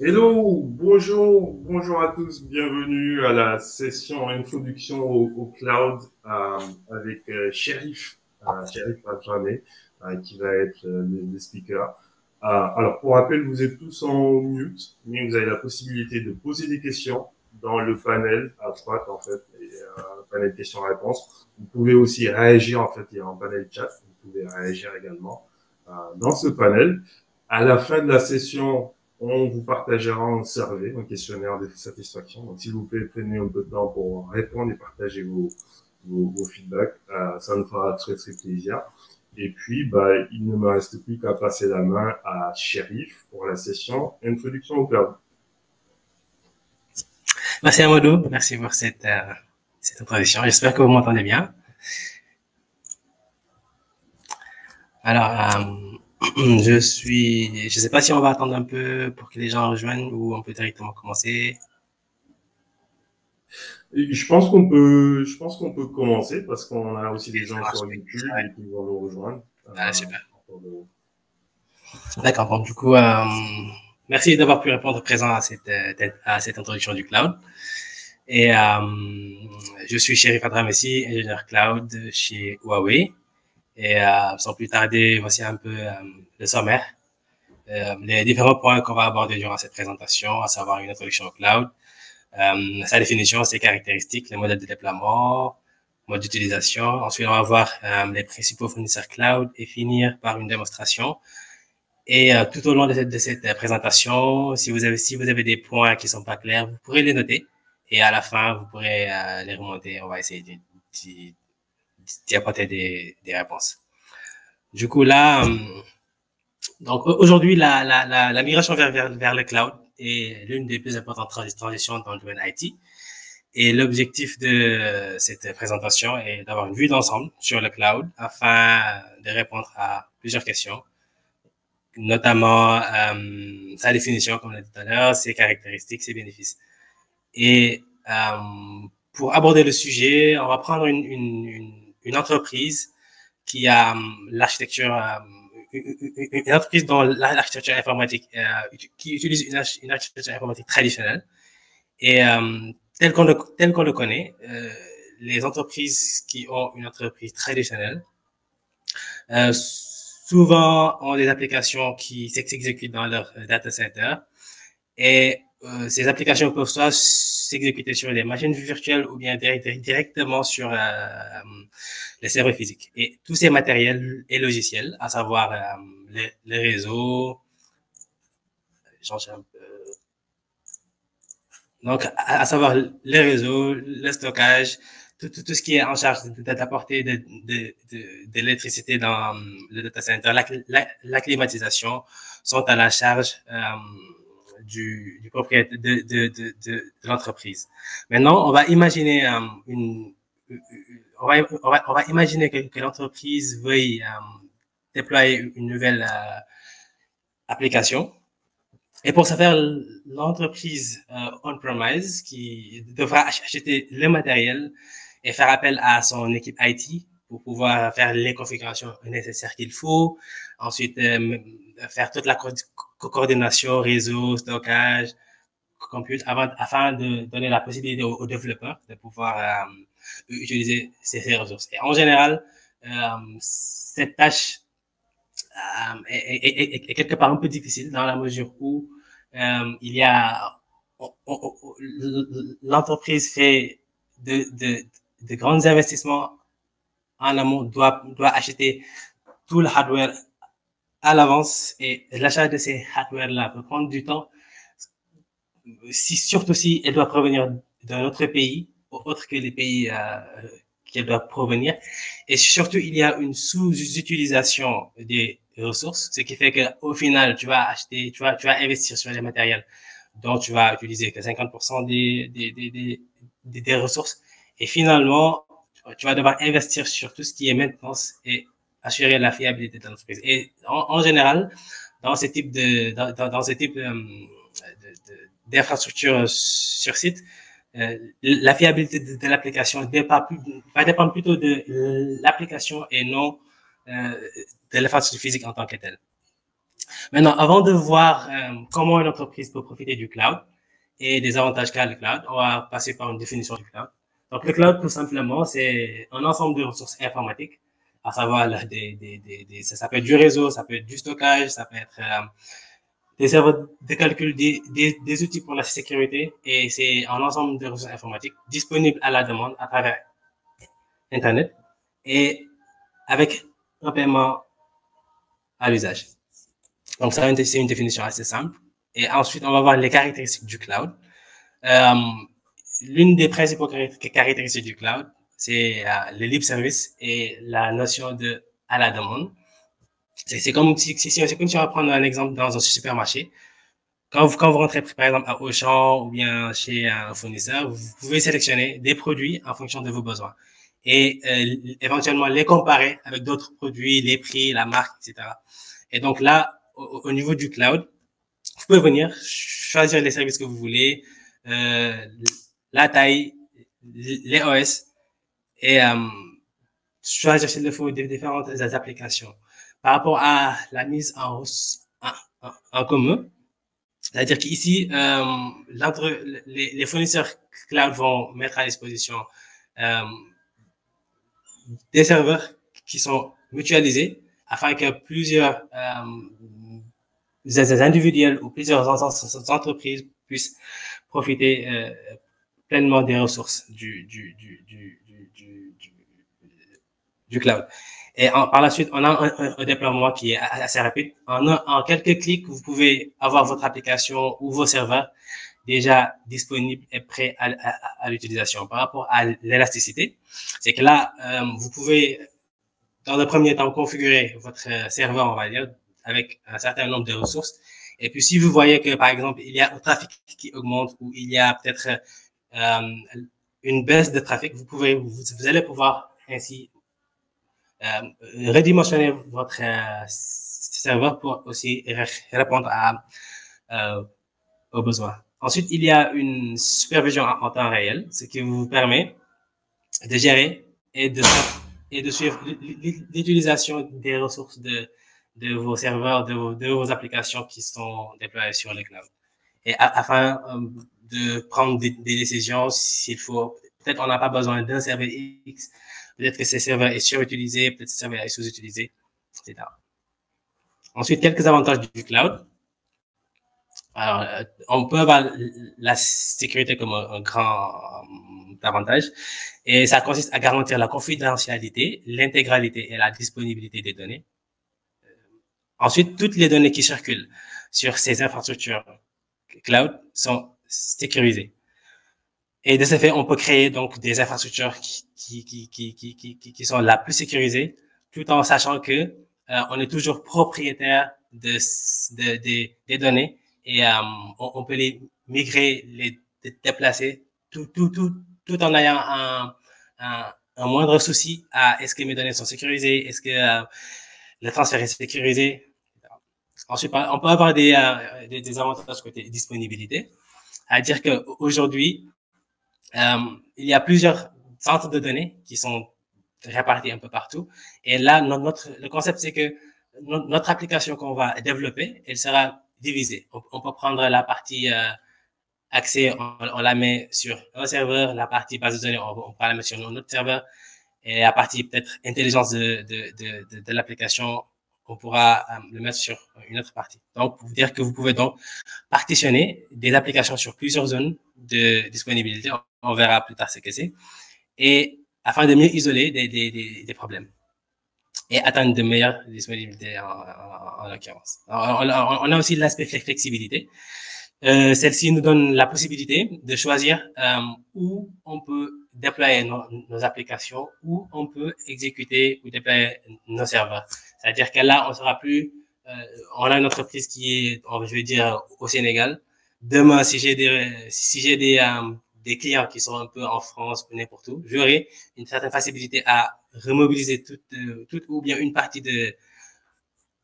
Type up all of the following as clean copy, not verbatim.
Hello, bonjour à tous, bienvenue à la session introduction au cloud avec Shérif Raframé, qui va être le speaker. Alors, pour rappel, vous êtes tous en mute, mais vous avez la possibilité de poser des questions dans le panel à droite, en fait, et, panel questions-réponses. Vous pouvez aussi réagir, en fait, il y a un panel chat, vous pouvez réagir également dans ce panel. À la fin de la session, on vous partagera un survey, un questionnaire de satisfaction. Donc, s'il vous plaît, prenez un peu de temps pour répondre et partager vos feedbacks. Ça nous fera très, très plaisir. Et puis, il ne me reste plus qu'à passer la main à Shérif pour la session Introduction au cloud. Merci Amadou, merci pour cette introduction. J'espère que vous m'entendez bien. Alors, je sais pas si on va attendre un peu pour que les gens rejoignent ou on peut directement commencer. Et je pense qu'on peut commencer parce qu'on a aussi des Ça gens marche, sur oui. YouTube et qui vont nous rejoindre. Ah, super. D'accord. Donc, du coup, merci d'avoir pu répondre présent à cette introduction du cloud. Et je suis Chérif Adramessi, ingénieur cloud chez Huawei. Et sans plus tarder, voici un peu le sommaire. Les différents points qu'on va aborder durant cette présentation, à savoir une introduction au cloud, sa définition, ses caractéristiques, les modèles de déploiement, mode d'utilisation. Ensuite, on va voir les principaux fournisseurs cloud et finir par une démonstration. Et tout au long de cette présentation, si vous avez des points qui sont pas clairs, vous pourrez les noter. Et à la fin, vous pourrez les remonter. On va essayer d'y apporter des réponses. Du coup, là, donc aujourd'hui, la migration vers le cloud est l'une des plus importantes transitions dans le domaine IT. Et l'objectif de cette présentation est d'avoir une vue d'ensemble sur le cloud afin de répondre à plusieurs questions, notamment sa définition, comme on l'a dit tout à l'heure, ses caractéristiques, ses bénéfices. Et pour aborder le sujet, on va prendre une entreprise qui a l'architecture, une entreprise dont l'architecture informatique, qui utilise une architecture informatique traditionnelle. Et tel qu'on le connaît, les entreprises qui ont une entreprise traditionnelle, souvent ont des applications qui s'exécutent dans leur data center. Et ces applications peuvent soit s'exécuter sur des machines virtuelles ou bien directement sur les serveurs physiques. Et tous ces matériels et logiciels, à savoir les réseaux, donc à savoir les réseaux, le stockage, tout ce qui est en charge d'apporter de l'électricité dans le data center, la climatisation sont à la charge du propriétaire de l'entreprise. Maintenant, on va imaginer on va imaginer que l'entreprise veuille déployer une nouvelle application. Et pour ce faire, l'entreprise on-premise qui devra acheter le matériel et faire appel à son équipe IT pour pouvoir faire les configurations nécessaires qu'il faut. Ensuite, faire toute la coordination, réseau, stockage, compute, afin de donner la possibilité aux développeurs de pouvoir utiliser ces ressources. Et en général, cette tâche est quelque part un peu difficile dans la mesure où il y a l'entreprise fait de grands investissements en amont, doit acheter tout le hardware à l'avance et l'achat de ces hardware-là peut prendre du temps, surtout si elle doit provenir d'un autre pays, autre que les pays qu'elle doit provenir. Et surtout, il y a une sous-utilisation des ressources, ce qui fait qu'au final, tu vas acheter, tu vas investir sur les matériels dont tu vas utiliser que 50% des ressources. Et finalement, tu vas devoir investir sur tout ce qui est maintenance et assurer la fiabilité de l'entreprise. Et en général, dans ce type dans ce type d'infrastructure sur site, la fiabilité de l'application va dépendre plutôt de l'application et non de l'infrastructure physique en tant que telle. Maintenant, avant de voir comment une entreprise peut profiter du cloud et des avantages qu'a le cloud, on va passer par une définition du cloud. Donc, le cloud, tout simplement, c'est un ensemble de ressources informatiques, à savoir ça peut être du réseau, ça peut être du stockage, ça peut être des serveurs de calcul, des outils pour la sécurité, et c'est un ensemble de ressources informatiques disponibles à la demande à travers Internet et avec un paiement à l'usage. Donc, ça, c'est une définition assez simple. Et ensuite, on va voir les caractéristiques du cloud. L'une des principaux caractéristiques du cloud, c'est le libre service et la notion de à la demande. C'est comme si on va prendre un exemple dans un supermarché. Quand vous rentrez, par exemple, à Auchan ou bien chez un fournisseur, vous pouvez sélectionner des produits en fonction de vos besoins et éventuellement les comparer avec d'autres produits, les prix, la marque, etc. Et donc là, au niveau du cloud, vous pouvez venir choisir les services que vous voulez, la taille, les OS et choisir s'il le faut des différentes applications. Par rapport à la mise en commun, c'est-à-dire qu'ici, les fournisseurs cloud vont mettre à disposition des serveurs qui sont mutualisés afin que plusieurs individuels ou plusieurs entreprises puissent profiter pleinement des ressources du cloud. Et par la suite, on a un déploiement qui est assez rapide. En quelques clics, vous pouvez avoir votre application ou vos serveurs déjà disponibles et prêts à l'utilisation. Par rapport à l'élasticité, c'est que là, vous pouvez, dans le premier temps, configurer votre serveur, on va dire, avec un certain nombre de ressources. Et puis, si vous voyez que, par exemple, il y a un trafic qui augmente ou il y a peut-être une baisse de trafic, vous allez pouvoir ainsi redimensionner votre serveur pour aussi répondre aux besoins. Ensuite, il y a une supervision en temps réel, ce qui vous permet de gérer et de suivre l'utilisation des ressources de vos serveurs, de vos applications qui sont déployées sur le cloud. Et afin de prendre des décisions, s'il faut, peut-être on n'a pas besoin d'un serveur X, peut-être que ce serveur est surutilisé, peut-être que ce serveur est sous-utilisé, etc. Ensuite, quelques avantages du cloud. Alors, on peut avoir la sécurité comme un grand avantage, et ça consiste à garantir la confidentialité, l'intégralité et la disponibilité des données. Ensuite, toutes les données qui circulent sur ces infrastructures cloud sont sécurisées. Et de ce fait, on peut créer donc des infrastructures qui sont la plus sécurisées, tout en sachant que on est toujours propriétaire des données et on peut les migrer, les déplacer, tout en ayant un moindre souci à est-ce que mes données sont sécurisées, est-ce que le transfert est sécurisé. Ensuite, on peut avoir des avantages côté disponibilité, c'est-à-dire qu'aujourd'hui, il y a plusieurs centres de données qui sont répartis un peu partout. Et là, le concept, c'est que notre application qu'on va développer, elle sera divisée. On peut prendre la partie accès, on la met sur un serveur, la partie base de données, on peut la mettre sur un autre serveur, et la partie peut-être intelligence de l'application, on pourra le mettre sur une autre partie. Donc, pour vous dire que vous pouvez donc partitionner des applications sur plusieurs zones de disponibilité. On verra plus tard ce que c'est. Et afin de mieux isoler des problèmes et atteindre de meilleures disponibilités en l'occurrence. On a aussi l'aspect flexibilité. Celle-ci nous donne la possibilité de choisir où on peut déployer nos applications, où on peut exécuter ou déployer nos serveurs. C'est-à-dire que là, on sera plus, on a une entreprise qui est, je vais dire, au Sénégal. Demain, si j'ai des clients qui sont un peu en France ou n'importe où, j'aurai une certaine facilité à remobiliser toute ou bien une partie de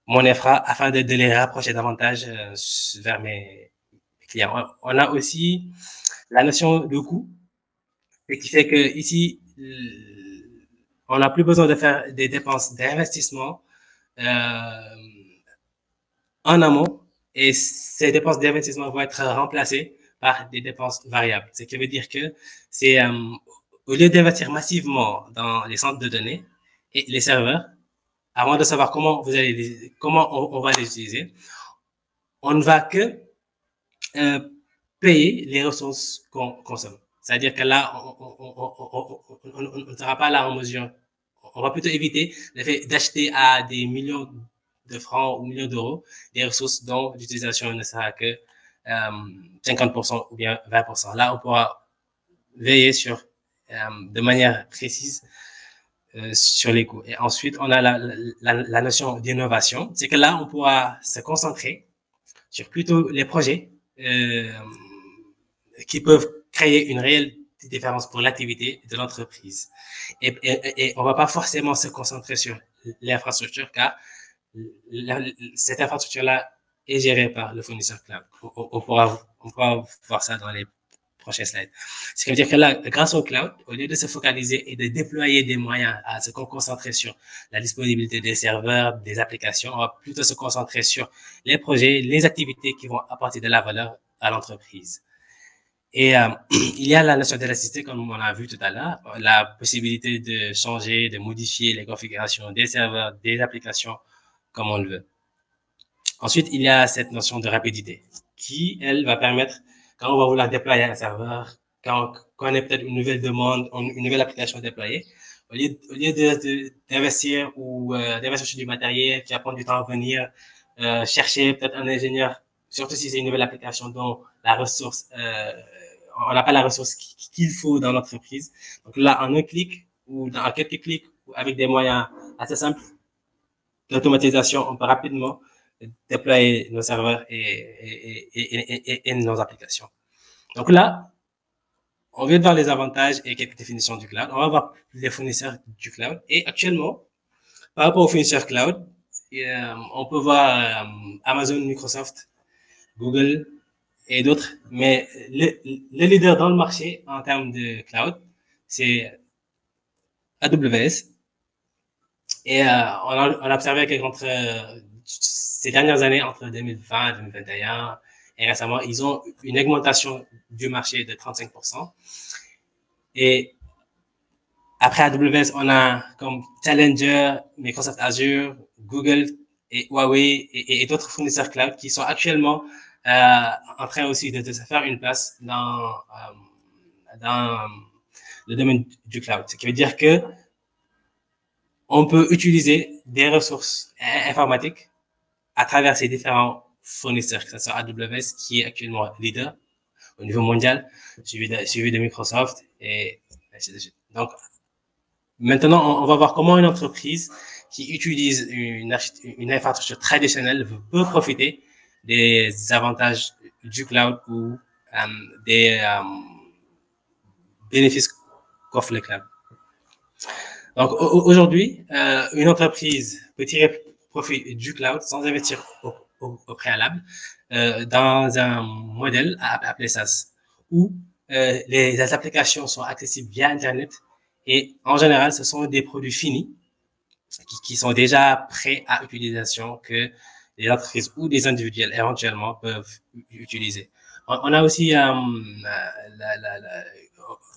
mon infra afin de les rapprocher davantage vers mes clients. On a aussi la notion de coût, ce qui fait que ici, on n'a plus besoin de faire des dépenses d'investissement en amont et ces dépenses d'investissement vont être remplacées par des dépenses variables. Ce qui veut dire que c'est au lieu d'investir massivement dans les centres de données et les serveurs, avant de savoir comment on va les utiliser, on ne va que payer les ressources qu'on consomme. C'est-à-dire que là, on ne sera pas là en mesure. On va plutôt éviter le fait d'acheter à des millions de francs ou millions d'euros des ressources dont l'utilisation ne sera que 50% ou bien 20%. Là, on pourra veiller sur de manière précise sur les coûts. Et ensuite, on a la notion d'innovation. C'est que là, on pourra se concentrer sur plutôt les projets qui peuvent créer une réelle différence pour l'activité de l'entreprise. Et on ne va pas forcément se concentrer sur l'infrastructure car cette infrastructure-là est gérée par le fournisseur cloud. On pourra voir ça dans les prochains slides. Ce qui veut dire que là, grâce au cloud, au lieu de se focaliser et de déployer des moyens à se concentrer sur la disponibilité des serveurs, des applications, on va plutôt se concentrer sur les projets, les activités qui vont apporter de la valeur à l'entreprise. Et il y a la notion d'élasticité, comme on l'a vu tout à l'heure, la possibilité de changer, de modifier les configurations des serveurs, des applications, comme on le veut. Ensuite, il y a cette notion de rapidité qui, elle, va permettre, quand on va vouloir déployer un serveur, quand on a peut-être une nouvelle demande, une nouvelle application déployée, au lieu d'investir ou d'investir sur du matériel qui va prendre du temps à venir, chercher peut-être un ingénieur, surtout si c'est une nouvelle application dont la ressource, on n'a pas la ressource qu'il faut dans l'entreprise. Donc là, en un clic ou en quelques clics, ou avec des moyens assez simples d'automatisation, on peut rapidement déployer nos serveurs et nos applications. Donc là, on vient de voir les avantages et quelques définitions du cloud. On va voir les fournisseurs du cloud. Et actuellement, par rapport aux fournisseurs cloud, on peut voir Amazon, Microsoft, Google et d'autres. Mais le leader dans le marché en termes de cloud, c'est AWS. Et on a observé qu'entre ces dernières années, entre 2020 et 2021, et récemment, ils ont une augmentation du marché de 35%. Et après AWS, on a comme Challenger, Microsoft Azure, Google et Huawei et d'autres fournisseurs cloud qui sont actuellement en train aussi de se faire une place dans le domaine du cloud. Ce qui veut dire que on peut utiliser des ressources informatiques à travers ces différents fournisseurs, que ce soit AWS qui est actuellement leader au niveau mondial, suivi de Microsoft et ainsi de suite. Donc, maintenant, on va voir comment une entreprise qui utilise une infrastructure traditionnelle peut profiter des avantages du cloud ou des bénéfices qu'offre le cloud. Donc, aujourd'hui, une entreprise peut tirer profit du cloud sans investir au préalable dans un modèle appelé SaaS, où les applications sont accessibles via Internet et en général, ce sont des produits finis qui sont déjà prêts à utilisation que les entreprises ou des individuels éventuellement peuvent utiliser. On a aussi un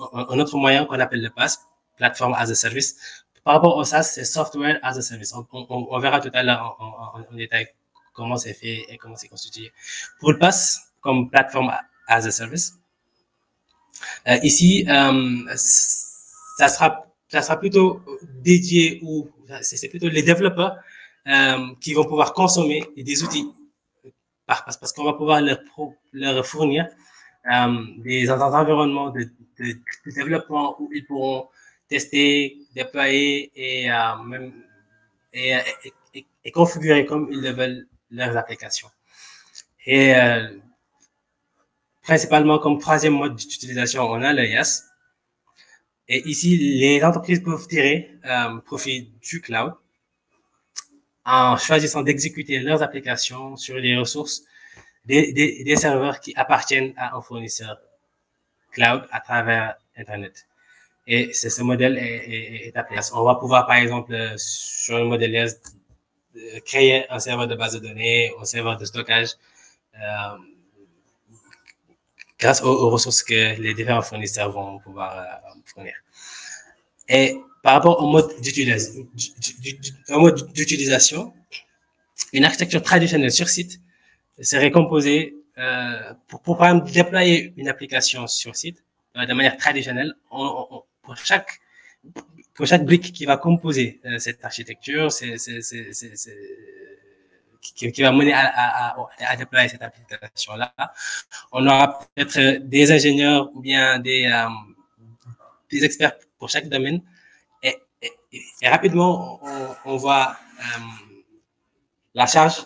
autre moyen qu'on appelle le PaaS, Platform as a Service. Par rapport au SaaS, c'est Software as a Service. On verra tout à l'heure en détail comment c'est fait et comment c'est constitué. Pour le PaaS, comme Platform as a Service, ici, ça sera plutôt dédié ou c'est plutôt les développeurs qui vont pouvoir consommer des outils parce qu'on va pouvoir leur fournir des environnements de développement où ils pourront tester, déployer et configurer comme ils le veulent leurs applications. Et principalement comme troisième mode d'utilisation, on a le IaaS. Et ici, les entreprises peuvent tirer profit du cloud en choisissant d'exécuter leurs applications sur les ressources des serveurs qui appartiennent à un fournisseur cloud à travers Internet. Et ce modèle est appelé IaaS. On va pouvoir, par exemple, sur le modèle IaaS, créer un serveur de base de données, un serveur de stockage, euh, grâce aux ressources que les différents fournisseurs vont pouvoir fournir. Et par rapport au mode d'utilisation, une architecture traditionnelle sur site serait composée pour par exemple, déployer une application sur site de manière traditionnelle. Pour chaque brique qui va composer cette architecture, qui va mener à déployer cette application-là, on aura peut-être des ingénieurs ou bien des experts pour chaque domaine. Et rapidement, on voit la tâche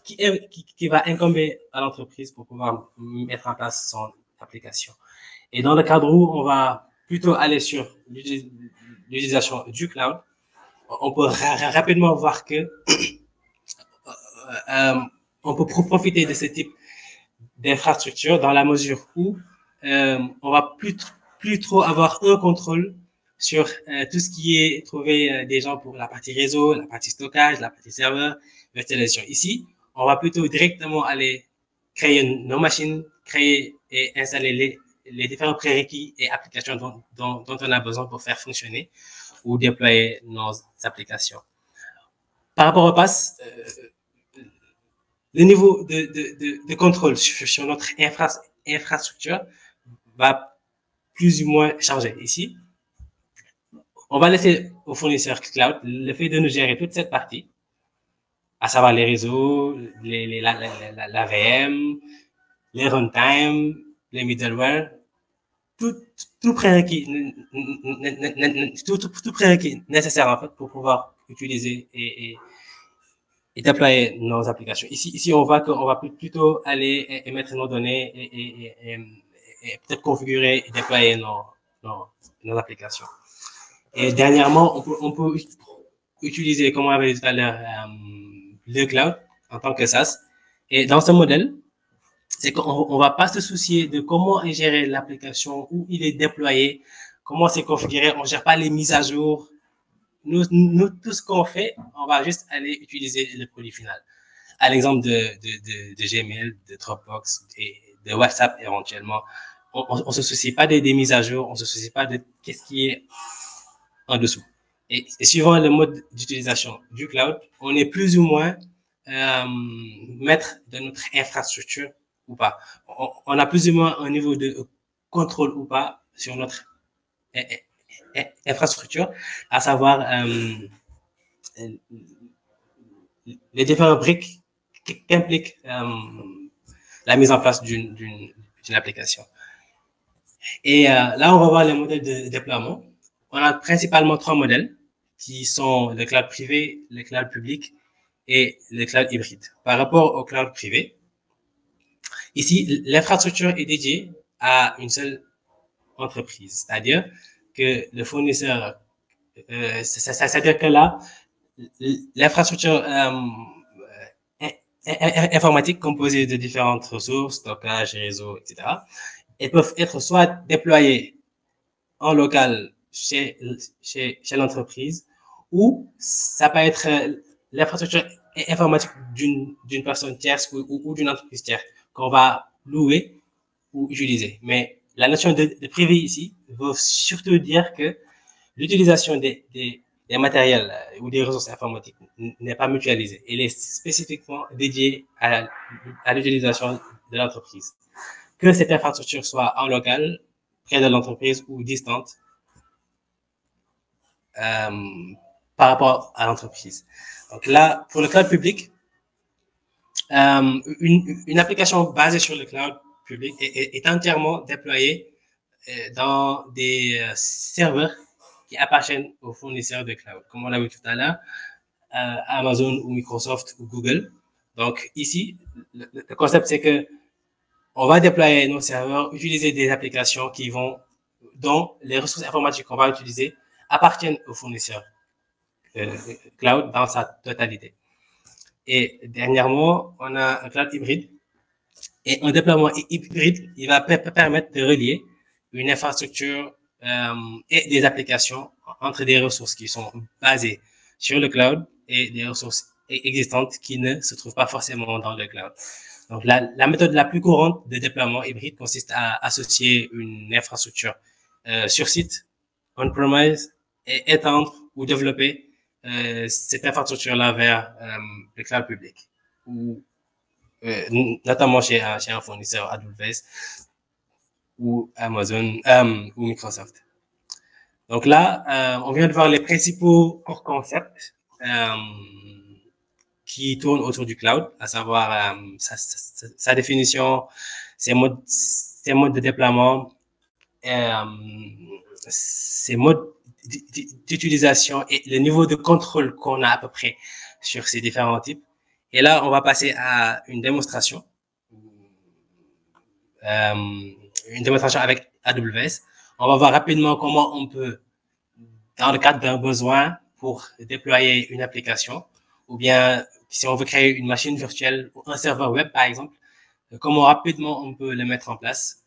qui va incomber à l'entreprise pour pouvoir mettre en place son application. Et dans le cadre où on va plutôt aller sur l'utilisation du cloud, on peut rapidement voir que on peut profiter de ce type d'infrastructure dans la mesure où on va plus trop avoir un contrôle sur tout ce qui est trouvé des gens pour la partie réseau, la partie stockage, la partie serveur, virtualisation. Ici, on va plutôt directement aller créer nos machines, créer et installer les différents prérequis et applications dont on a besoin pour faire fonctionner ou déployer nos applications. Par rapport au PaaS, le niveau de contrôle sur notre infrastructure va plus ou moins changer. Ici, on va laisser au fournisseur cloud le fait de nous gérer toute cette partie, à savoir les réseaux, la VM, les runtime, les middleware, tout prérequis nécessaire en fait pour pouvoir utiliser et déployer nos applications. Ici, on voit qu'on va plutôt aller émettre nos données et peut-être configurer et déployer nos applications. Et dernièrement, on peut utiliser, comme on avait dit tout à l'heure, le cloud en tant que SaaS. Et dans ce modèle, c'est qu'on va pas se soucier de comment est gérée l'application, où il est déployé, comment c'est configuré. On gère pas les mises à jour. Nous, tout ce qu'on fait, on va juste aller utiliser le produit final. À l'exemple de Gmail, de Dropbox et de WhatsApp éventuellement, on se soucie pas des mises à jour, on se soucie pas de qu'est-ce qui est en dessous. Et suivant le mode d'utilisation du cloud, on est plus ou moins maître de notre infrastructure ou pas. On a plus ou moins un niveau de contrôle ou pas sur notre infrastructure, à savoir les différentes briques qu'implique la mise en place d'une application. Et là, on va voir les modèles de déploiement. On a principalement 3 modèles qui sont le cloud privé, le cloud public et le cloud hybride. Par rapport au cloud privé, ici, l'infrastructure est dédiée à une seule entreprise, c'est-à-dire que le fournisseur, c'est-à-dire que là, l'infrastructure informatique composée de différentes ressources, stockage, réseau, etc., elles peuvent être soit déployées en local chez l'entreprise, ou ça peut être l'infrastructure informatique d'une personne tierce ou d'une entreprise tierce qu'on va louer ou utiliser. Mais la notion de privé ici veut surtout dire que l'utilisation des matériels ou des ressources informatiques n'est pas mutualisée. Elle est spécifiquement dédiée à l'utilisation de l'entreprise. Que cette infrastructure soit en local, près de l'entreprise ou distante par rapport à l'entreprise. Donc là, pour le cloud public, une application basée sur le cloud public est entièrement déployée dans des serveurs qui appartiennent aux fournisseurs de cloud, comme on l'a vu tout à l'heure, Amazon ou Microsoft ou Google. Donc ici, le concept c'est que on va déployer nos serveurs, utiliser des applications dont les ressources informatiques qu'on va utiliser appartiennent aux fournisseurs cloud dans sa totalité. Et dernièrement, on a un cloud hybride. Et un déploiement hybride, il va permettre de relier une infrastructure et des applications entre des ressources qui sont basées sur le cloud et des ressources existantes qui ne se trouvent pas forcément dans le cloud. Donc, la méthode la plus courante de déploiement hybride consiste à associer une infrastructure sur site, on-premise, et étendre ou développer cette infrastructure-là vers le cloud public, ou notamment chez un fournisseur AWS ou Amazon ou Microsoft. Donc là, on vient de voir les principaux core concepts qui tournent autour du cloud, à savoir sa définition, ses modes de déploiement, ses modes d'utilisation et le niveau de contrôle qu'on a à peu près sur ces différents types. Et là, on va passer à une démonstration avec AWS. On va voir rapidement comment on peut, dans le cadre d'un besoin pour déployer une application, ou bien si on veut créer une machine virtuelle ou un serveur web, par exemple, comment rapidement on peut le mettre en place,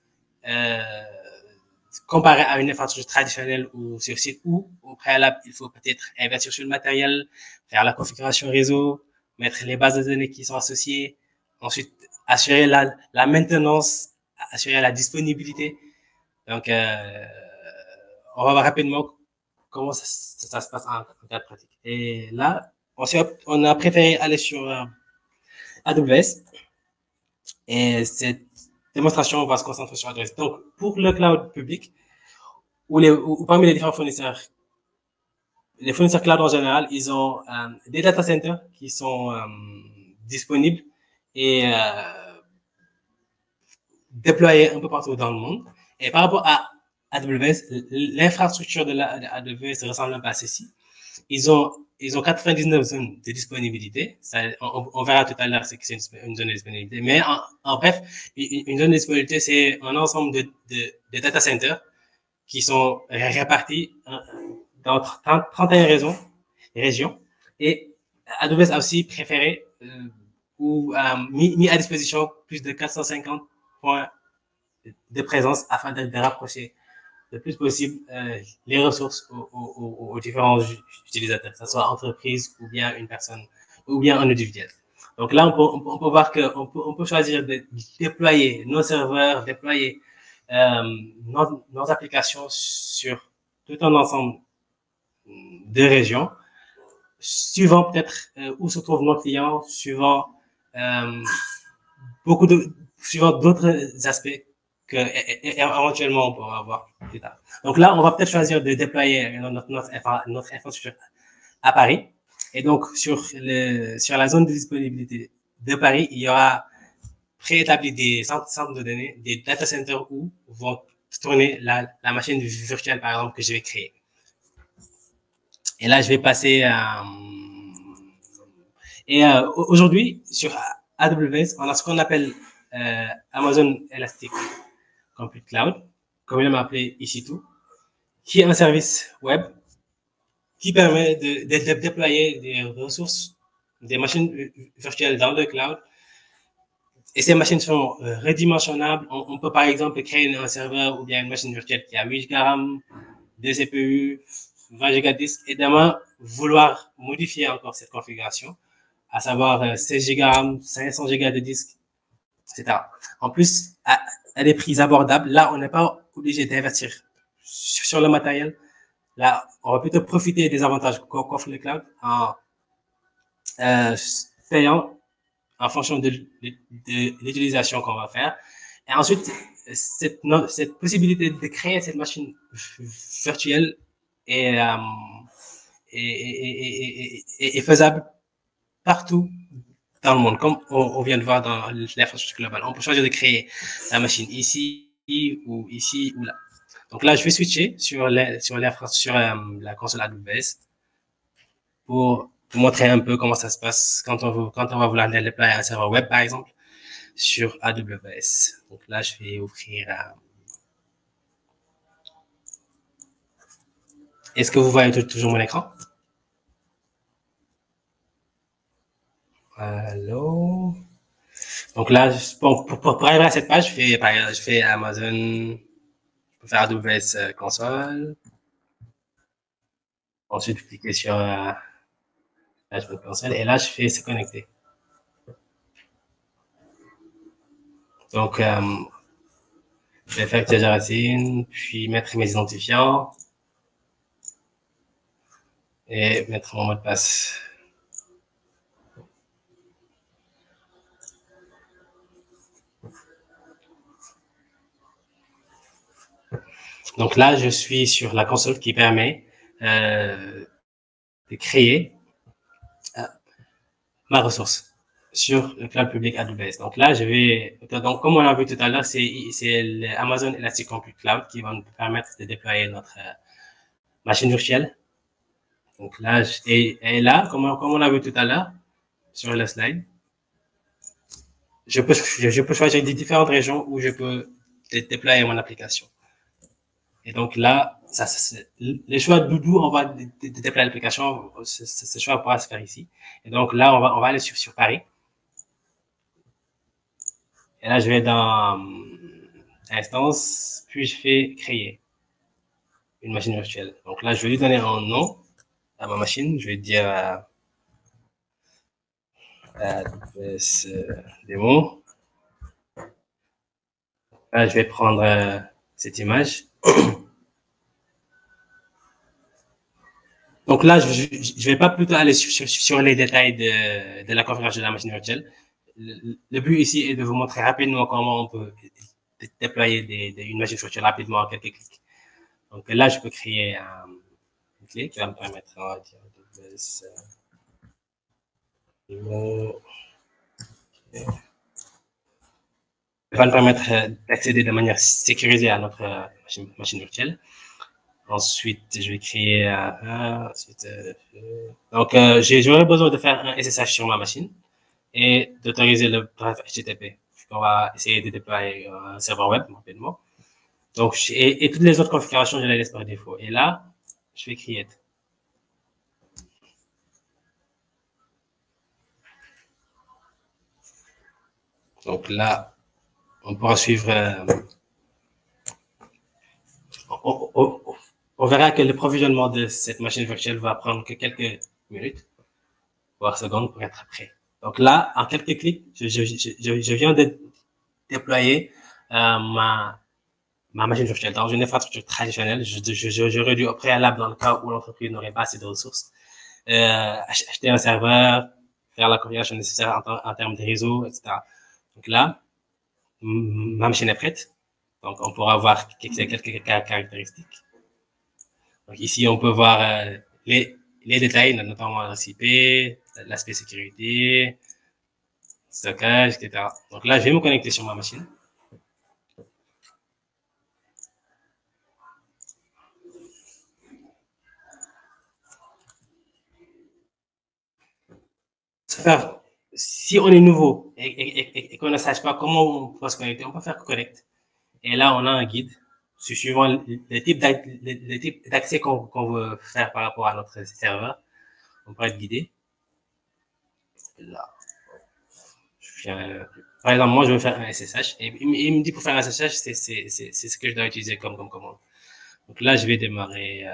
comparé à une infrastructure traditionnelle ou sur site, où au préalable, il faut peut-être investir sur le matériel, faire la configuration réseau, mettre les bases de données qui sont associées, ensuite assurer la maintenance, assurer la disponibilité. Donc, on va voir rapidement comment ça se passe en cas de pratique. Et là, on a préféré aller sur AWS. Et cette démonstration va se concentrer sur AWS. Donc, pour le cloud public, ou parmi les différents fournisseurs, les fournisseurs cloud en général, ils ont des data centers qui sont disponibles et déployés un peu partout dans le monde. Et par rapport à AWS, l'infrastructure de AWS ressemble un peu à ceci. Ils ont 99 zones de disponibilité. Ça, on verra tout à l'heure ce que c'est une zone de disponibilité. Mais en bref, une zone de disponibilité, c'est un ensemble de data centers qui sont répartis dans 31 régions. Et AWS a aussi préféré ou mis à disposition plus de 450 points de présence afin de rapprocher le plus possible les ressources aux différents utilisateurs, que ce soit entreprise ou bien une personne ou bien un individuel. Donc là, on peut voir qu'on peut choisir de déployer nos serveurs, déployer nos applications sur tout un ensemble de régions, suivant peut-être où se trouvent nos clients, suivant suivant d'autres aspects que éventuellement on pourra avoir plus tard. Donc là, on va peut-être choisir de déployer notre infrastructure à Paris. Et donc, sur la zone de disponibilité de Paris, il y aura préétabli des centres de données, des data centers où vont tourner la machine virtuelle, par exemple, que je vais créer. Et là, je vais passer aujourd'hui, sur AWS, on a ce qu'on appelle Amazon Elastic Compute Cloud, comme il m'a appelé EC2, qui est un service web qui permet de déployer des ressources, des machines virtuelles dans le cloud. Et ces machines sont redimensionnables. On peut par exemple créer un serveur ou bien une machine virtuelle qui a 8 Go RAM, 2 CPU, 20 Go de disque, et demain vouloir modifier encore cette configuration, à savoir 16 Go RAM, 500 Go de disque, etc. En plus, à des prix abordables, là, on n'est pas obligé d'investir sur le matériel. Là, on va plutôt profiter des avantages qu'offre le cloud en payant en fonction de l'utilisation qu'on va faire. Et ensuite, cette possibilité de créer cette machine virtuelle est faisable partout dans le monde, comme on vient de voir dans l'infrastructure globale. On peut choisir de créer la machine ici ou là. Donc là, je vais switcher sur la console AWS pour montrer un peu comment ça se passe quand on va vouloir déployer un serveur web, par exemple, sur AWS. Donc là, je vais ouvrir. Est-ce que vous voyez toujours mon écran? Allô? Donc là, pour arriver à cette page, je fais Amazon, je peux faire AWS console. Ensuite, cliquer sur Là, je me cancelle et là, je fais se connecter. Donc, je vais faire utiliser Racine, puis mettre mes identifiants et mettre mon mot de passe. Donc là, je suis sur la console qui permet de créer ma ressource sur le cloud public AWS. Donc là, donc comme on l'a vu tout à l'heure, c'est l'Amazon Elastic Compute Cloud qui va nous permettre de déployer notre machine virtuelle. Donc là, et là, comme on l'a vu tout à l'heure sur le slide, je peux choisir des différentes régions où je peux déployer mon application. Et donc là, les choix de Doudou, on va déployer l'application, ce choix pourra se faire ici. Et donc là, on va aller sur Paris. Et là, je vais dans instance, puis je fais créer une machine virtuelle. Donc là, je vais lui donner un nom à ma machine. Je vais dire démo. Là, je vais prendre cette image. Donc là, je vais pas plutôt aller sur les détails de la configuration de la machine virtuelle. Le but ici est de vous montrer rapidement comment on peut déployer une machine virtuelle rapidement en quelques clics. Donc là, je peux créer une clé qui va me permettre de va me permettre d'accéder de manière sécurisée à notre machine virtuelle. Ensuite, je vais créer donc j'aurai besoin de faire un SSH sur ma machine et d'autoriser le drive HTTP. On va essayer de déployer un serveur web rapidement. Donc, et toutes les autres configurations, je les laisse par défaut. Et là, je fais create. Donc là, on pourra suivre. On verra que le provisionnement de cette machine virtuelle va prendre que quelques minutes, voire secondes pour être prêt. Donc là, en quelques clics, je viens de déployer ma machine virtuelle dans une infrastructure traditionnelle. J'aurais dû au préalable, dans le cas où l'entreprise n'aurait pas assez de ressources, acheter un serveur, faire la configuration nécessaire en termes de réseau, etc. Donc là, ma machine est prête. Donc on pourra voir quelques caractéristiques. Donc ici, on peut voir les détails, notamment l'IP, l'aspect sécurité, stockage, etc. Donc là, je vais me connecter sur ma machine. Si on est nouveau et qu'on ne sache pas comment on peut se connecter, on peut faire connect. Et là, on a un guide suivant le type d'accès qu'on veut faire par rapport à notre serveur. On peut être guidé. Là, par exemple, moi, je veux faire un SSH. Et il me dit pour faire un SSH, c'est ce que je dois utiliser comme commande. Donc là, je vais démarrer.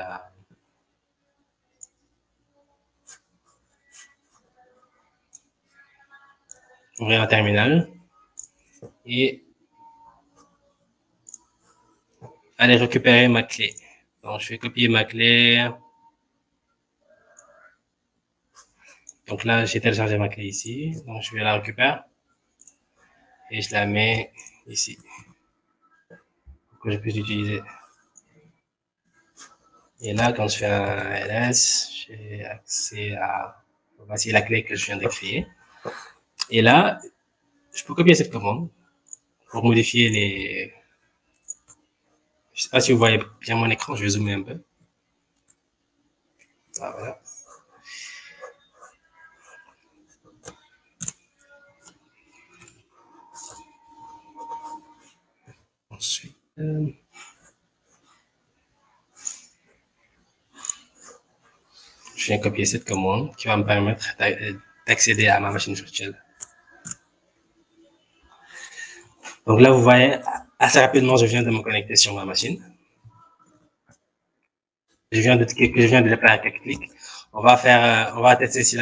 Ouvrir un terminal et aller récupérer ma clé. Donc, je vais copier ma clé. Donc là, j'ai téléchargé ma clé ici. Donc, je vais la récupérer et je la mets ici pour que je puisse l'utiliser. Et là, quand je fais un ls, j'ai accès à voici la clé que je viens de créer. Et là, je peux copier cette commande pour modifier les. Je ne sais pas si vous voyez bien mon écran, je vais zoomer un peu. Ah, voilà. Ensuite, je viens copier cette commande qui va me permettre d'accéder à ma machine virtuelle. Donc là, vous voyez, assez rapidement, je viens de me connecter sur ma machine. Je viens de déployer quelques clics. on va tester si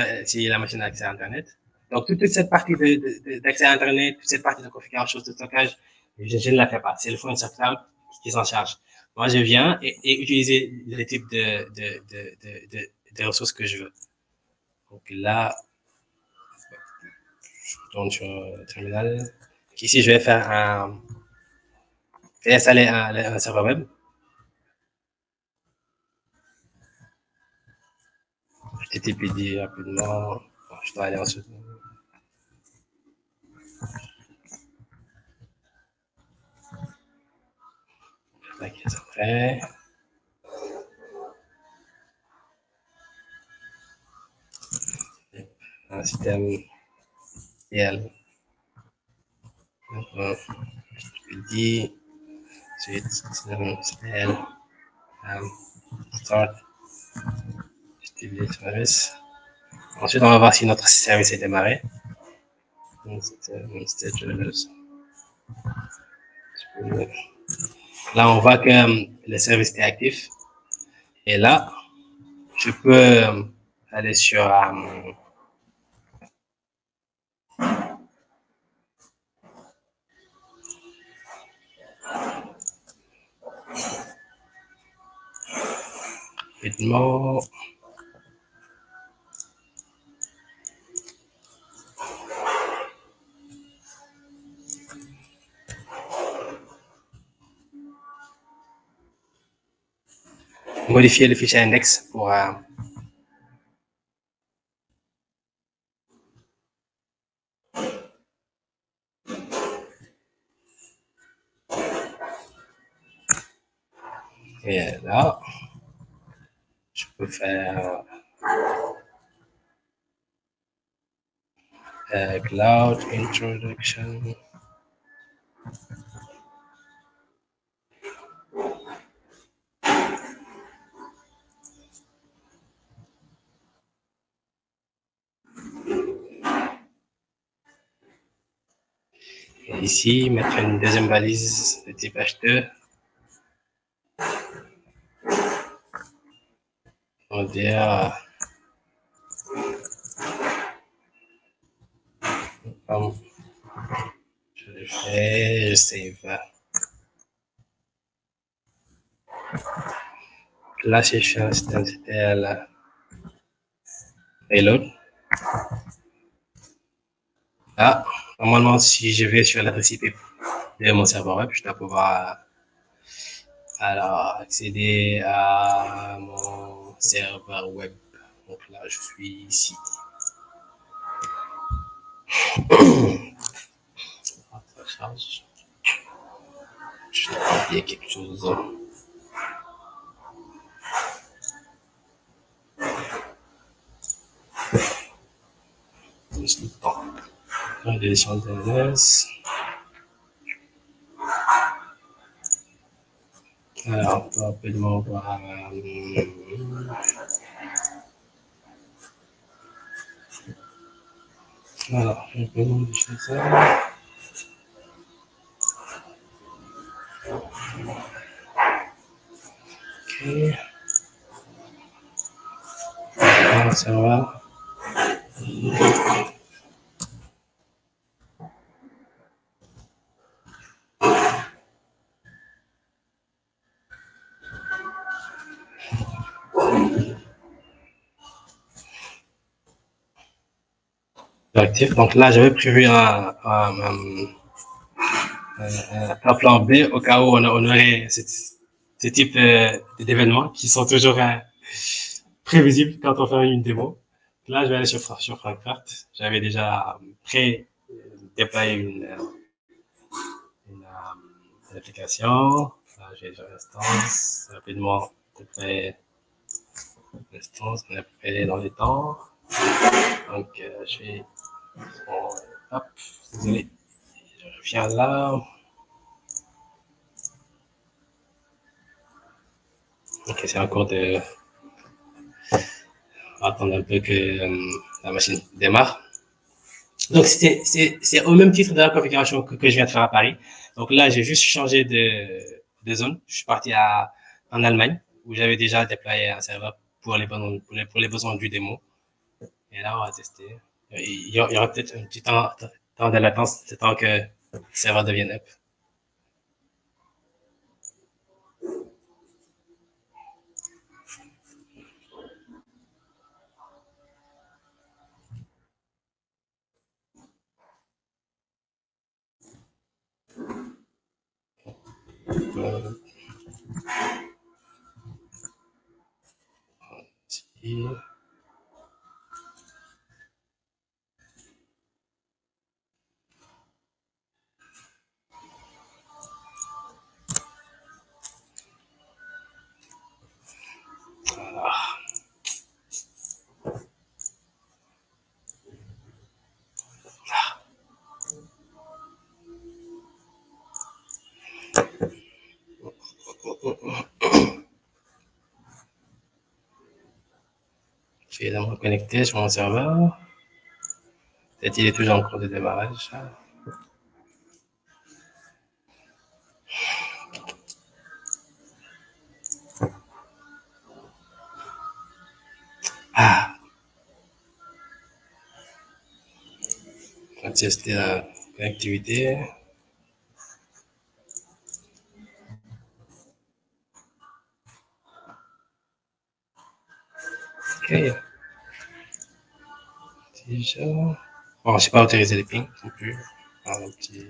la machine a accès à Internet. Donc, toute cette partie d'accès à Internet, toute cette partie de configuration de stockage, je ne la fais pas. C'est le fournisseur cloud qui s'en charge. Moi, je viens et utiliser les types de ressources que je veux. Donc là, je tourne sur le terminal. Ici, je vais installer un serveur web. HTTPD rapidement. Bon, je dois aller ensuite. Après. Un système IL. HTTPD. Ensuite, CL. Start. HTTPD service. Ensuite, on va voir si notre service est démarré. Là, on voit que le service est actif. Et là, je peux aller sur rapidement. Modifier le fichier index pour et là, je peux faire cloud introduction. Et ici, mettre une deuxième balise de type H2. On va dire comme je le fais, je save. Là, si je fais un système CTL reload. Là, normalement, si je vais sur l'adresse IP de mon serveur web, je dois pouvoir alors accéder à mon serveur web. Donc là, je suis ici. Ça charge. Je dois copier quelque chose. Juste le temps. L'édition DNS. Alors, on peut rapidement voir. Alors, je vais modifier ça. Ok. Alors, ça va. Actif. Donc là, j'avais prévu un plan B au cas où on aurait ce type d'événements qui sont toujours prévisibles quand on fait une démo. Là, je vais aller sur Frankfurt. J'avais déjà pré-déployé une application. Là, je vais sur l'instance. Rapidement, l'instance, on est prêt dans les temps. Donc, je vais hop, désolé, je reviens là. Ok, c'est encore de attendre un peu que la machine démarre. Donc, c'est au même titre de la configuration que je viens de faire à Paris. Donc là, j'ai juste changé de zone. Je suis parti en Allemagne, où j'avais déjà déployé un serveur pour les besoins du démo. Et là, on va tester. Il y aura peut-être un petit temps de latence, le temps que le serveur devienne up. Je vais me reconnecter sur mon serveur. Peut-être il est toujours en cours de démarrage. Ah. On va tester la connectivité. Ok. Déjà. Bon, je n'ai pas autorisé les pings non plus. Un petit.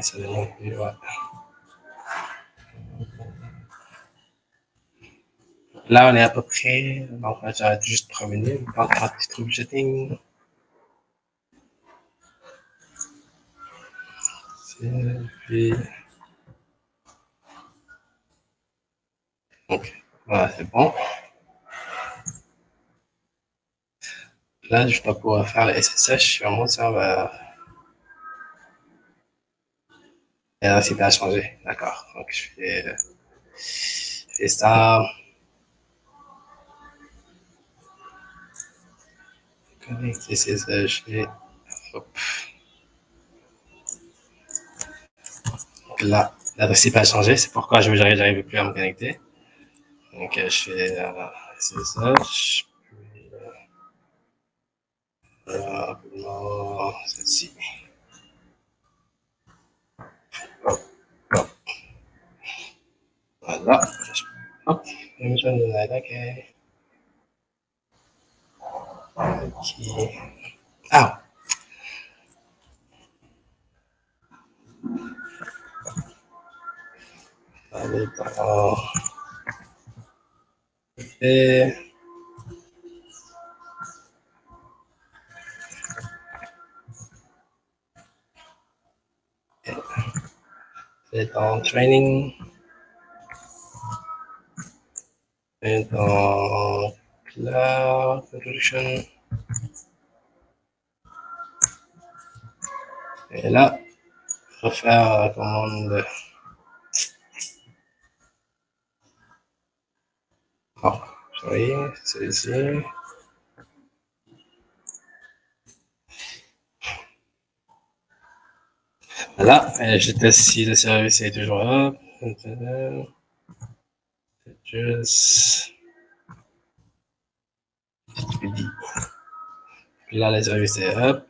Ça non plus, ouais. Là, on est à peu près. Donc, là, j'arrête juste de revenir. Dans le troubleshooting. Puis. Ok. Voilà, c'est bon. Là, je dois pouvoir faire le SSH sur mon serveur. Et là, c'est pas changé. D'accord. Donc, je fais ça. Connecter SSH et hop. Donc là, l'adresse n'est pas changée. C'est pourquoi j'arrive plus à me connecter. Donc, je fais SSH. Non, celle-ci. Voilà. Hop. Permission denied. OK. OK. Ah. Allez, d'accord. Et c'est en training. Et dans Cloud Production. Et là, refaire la commande. Oh, sorry, celui-ci. Voilà, je teste si le service est toujours là. Just. Puis là, le service est up.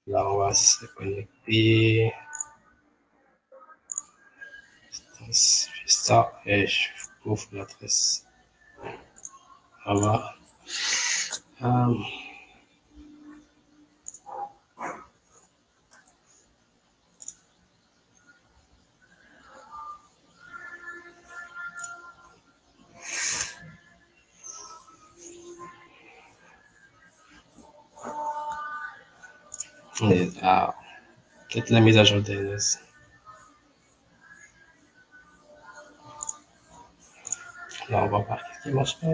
Là, on va se connecter. Je fais ça et je ouvre l'adresse. Voilà. Peut-être la mise à jour DNS. Là, on va voir qu'est-ce qui marche pas.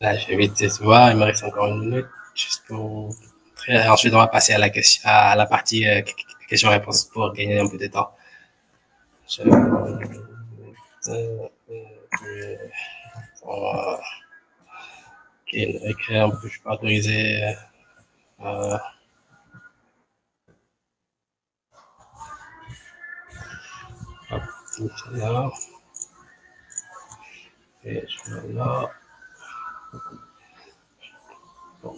Là, je vais vite voir, il me reste encore une minute, juste pour. Ensuite, on va passer à la partie question-réponse pour gagner un peu de temps. Écrire, je ne suis pas autorisé. Là. Et je vais là. Bon.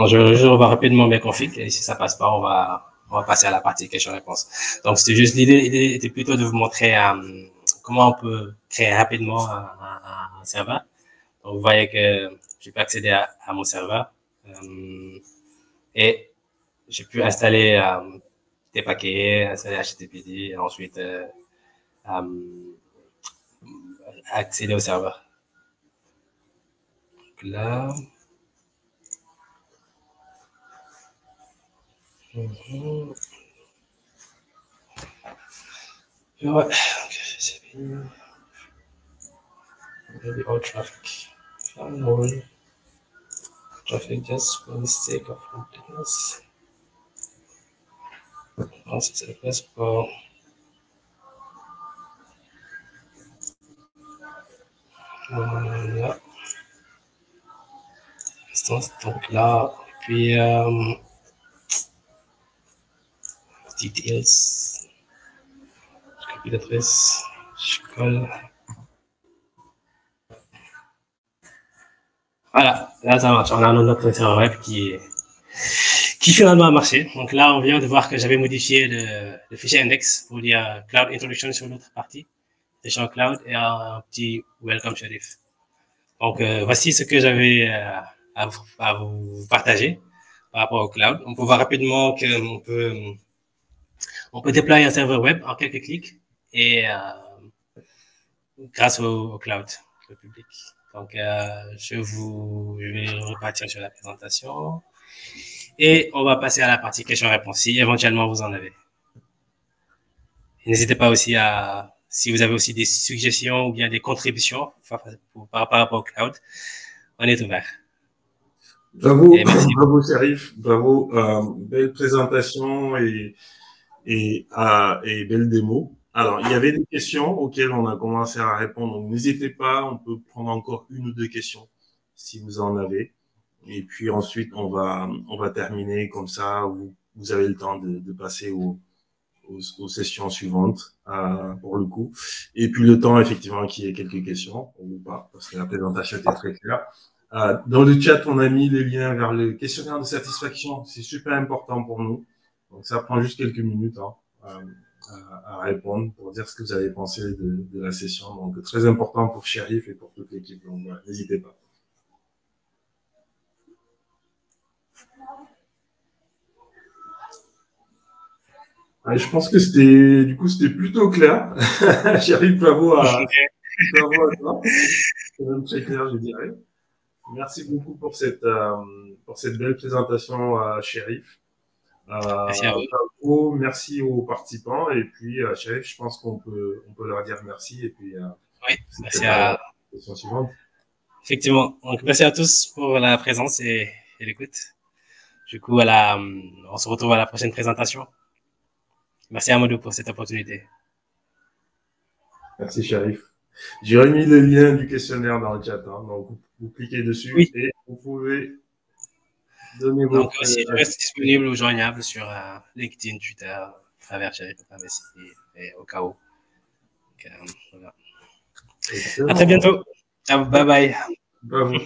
Je revois rapidement mes configs et si ça passe pas, on va passer à la partie questions-réponses. Donc, c'était juste l'idée était plutôt de vous montrer comment on peut créer rapidement un serveur. Donc, vous voyez que j'ai pu accéder à mon serveur et j'ai pu installer des paquets, installer HTTPD et ensuite accéder au serveur. Donc là. Ouais, c'est bien. Maybe all traffic. Traffic just for the sake of completeness. Ensuite, c'est le place pour. Voilà. Donc là, puis details. Je copie l'adresse. Je colle. Voilà, là ça marche. On a notre serveur web qui finalement a marché. Donc là, on vient de voir que j'avais modifié le fichier index pour dire Cloud Introduction sur l'autre partie, Session Cloud et un petit Welcome Sherif. Donc voici ce que j'avais à vous partager par rapport au cloud. On peut voir rapidement qu'on peut déployer un serveur web en quelques clics et grâce au cloud, le public. Donc, je vais repartir sur la présentation et on va passer à la partie questions-réponses si éventuellement vous en avez. N'hésitez pas aussi si vous avez aussi des suggestions ou bien des contributions par rapport au cloud, on est ouvert. Bravo, bravo Sherif, bravo, belle présentation et belle démo. Alors, il y avait des questions auxquelles on a commencé à répondre, donc n'hésitez pas, on peut prendre encore une ou deux questions si vous en avez. Et puis ensuite, on va terminer comme ça, vous avez le temps de passer aux sessions suivantes, pour le coup. Et puis le temps, effectivement, qu'il y ait quelques questions, ou pas, parce que la présentation était très claire. Dans le chat, on a mis les liens vers le questionnaire de satisfaction. C'est super important pour nous. Donc, ça prend juste quelques minutes à répondre pour dire ce que vous avez pensé de la session. Donc, très important pour Sherif et pour toute l'équipe. Donc, n'hésitez pas. Ouais, je pense que c'était plutôt clair. Sherif, bravo à toi. C'est même très clair, je dirais. Merci beaucoup pour cette belle présentation, Sherif. Merci à vous. Merci aux participants et puis Sherif, je pense qu'on peut leur dire merci et puis oui, merci à la question suivante. Effectivement. Donc merci à tous pour la présence et l'écoute. Du coup, on se retrouve à la prochaine présentation. Merci Amadou pour cette opportunité. Merci Sherif. J'ai remis le lien du questionnaire dans le chat, donc vous cliquez dessus et vous pouvez donner vos. Donc aussi, je reste disponible ou joignable sur LinkedIn, Twitter, à travers Sherif et au cas où. Donc, voilà. À très bientôt. Ciao, bye bye. Bravo.